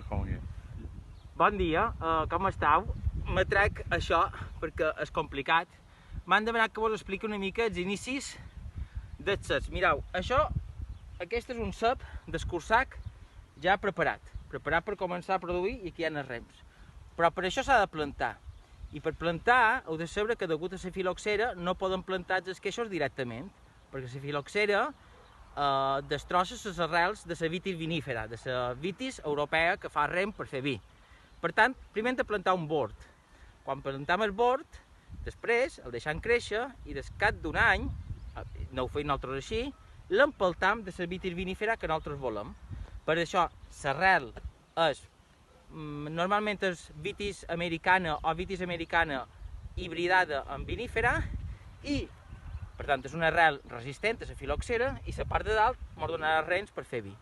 Bon dia, com esteu? Me trec això perquè és complicat. M'han demanat que vos expliqui una mica els inicis dels ceps. Mireu, aquest és un cep d'escurçac ja preparat per començar a produir, i aquí hi ha els rems. Però per això s'ha de plantar. I per plantar heu de saber que degut a la filoxera no poden plantar els esqueixos directament, perquè la filoxera destrossa les arrels de la vitis vinífera, de la vitis europea que fa rem per fer vi. Per tant, primer hem de plantar un bord. Quan plantam el bord, després el deixam créixer i des cap d'un any, no ho feim nosaltres així, l'empeltam de la vitis vinífera que nosaltres volem. Per això, l'arrel és, normalment és vitis americana o vitis americana hibridada amb vinífera i, per tant, és una arrel resistent a la filoxera i la part de dalt ens donarà rens per fer vi.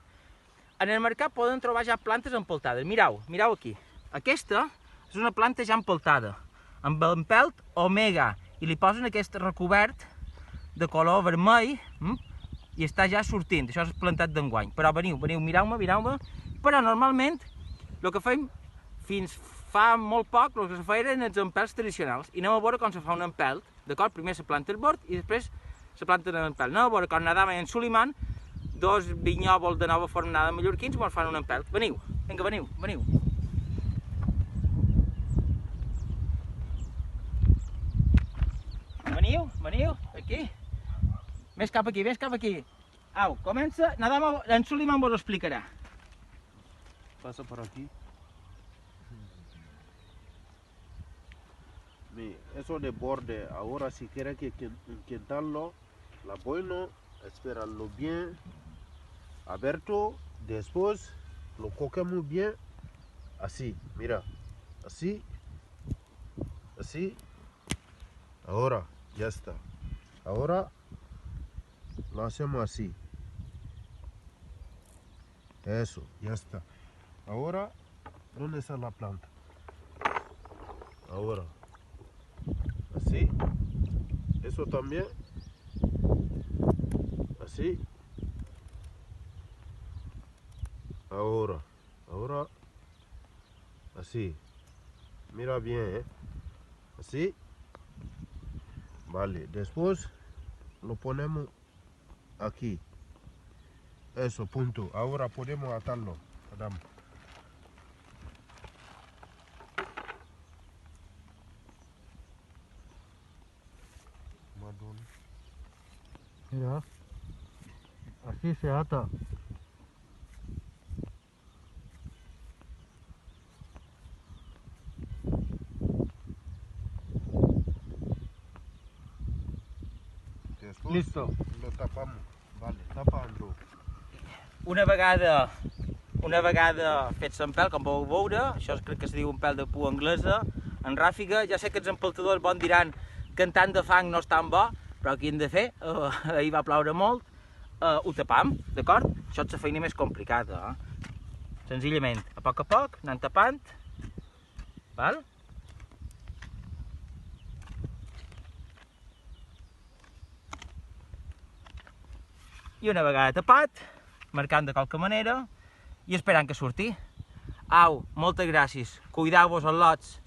En el mercat poden trobar ja plantes empeltades. Mireu aquí. Aquesta és una planta ja empeltada, amb empelt omega, i li posen aquest recobert de color vermell i està ja sortint. Això és plantat d'enguany. Però veniu, mireu-me. Però normalment el que fem fins fa molt poc, el que se feia eren els empelts tradicionals. I anem a veure com se fa un empelt. D'acord? Primer se planta el bord i després se planta l'empelt. Anem a veure com Nadama i en Suliman, dos vinyòvols de nova fornada mallorquins, ens fan un empelt. Veniu, vinga, veniu. Veniu, aquí. Més cap aquí. Au, comença, Nadama, en Suliman vos ho explicarà. Pasa por aquí. Eso de borde, ahora si quiere que quitarlo, la bueno, esperarlo bien abierto, después lo cogemos bien, así, mira, así, ahora ya está. Ahora lo hacemos así. Eso, ya está. Ahora, ¿dónde está la planta? Ahora. Así, eso también, así, ahora, así, mira bien, así, vale, después lo ponemos aquí, eso, punto, ahora podemos atarlo, Adam. Mira, así se ata. Después Listo. Lo tapamos, vale, tapando. Una vegada fet l'empelt, com vau veure, això crec que se diu un pèl de pua anglesa, en ràfiga. Ja sé que els empeltadors bon diran que en tant de fang no és tan bo, però què hem de fer? Ahir va ploure molt, ho tapam, d'acord? Això és la feina més complicada, Senzillament, a poc, anant tapant, val? I una vegada tapat, marcant de qualque manera i esperant que surti. Au, moltes gràcies, cuideu-vos els lots.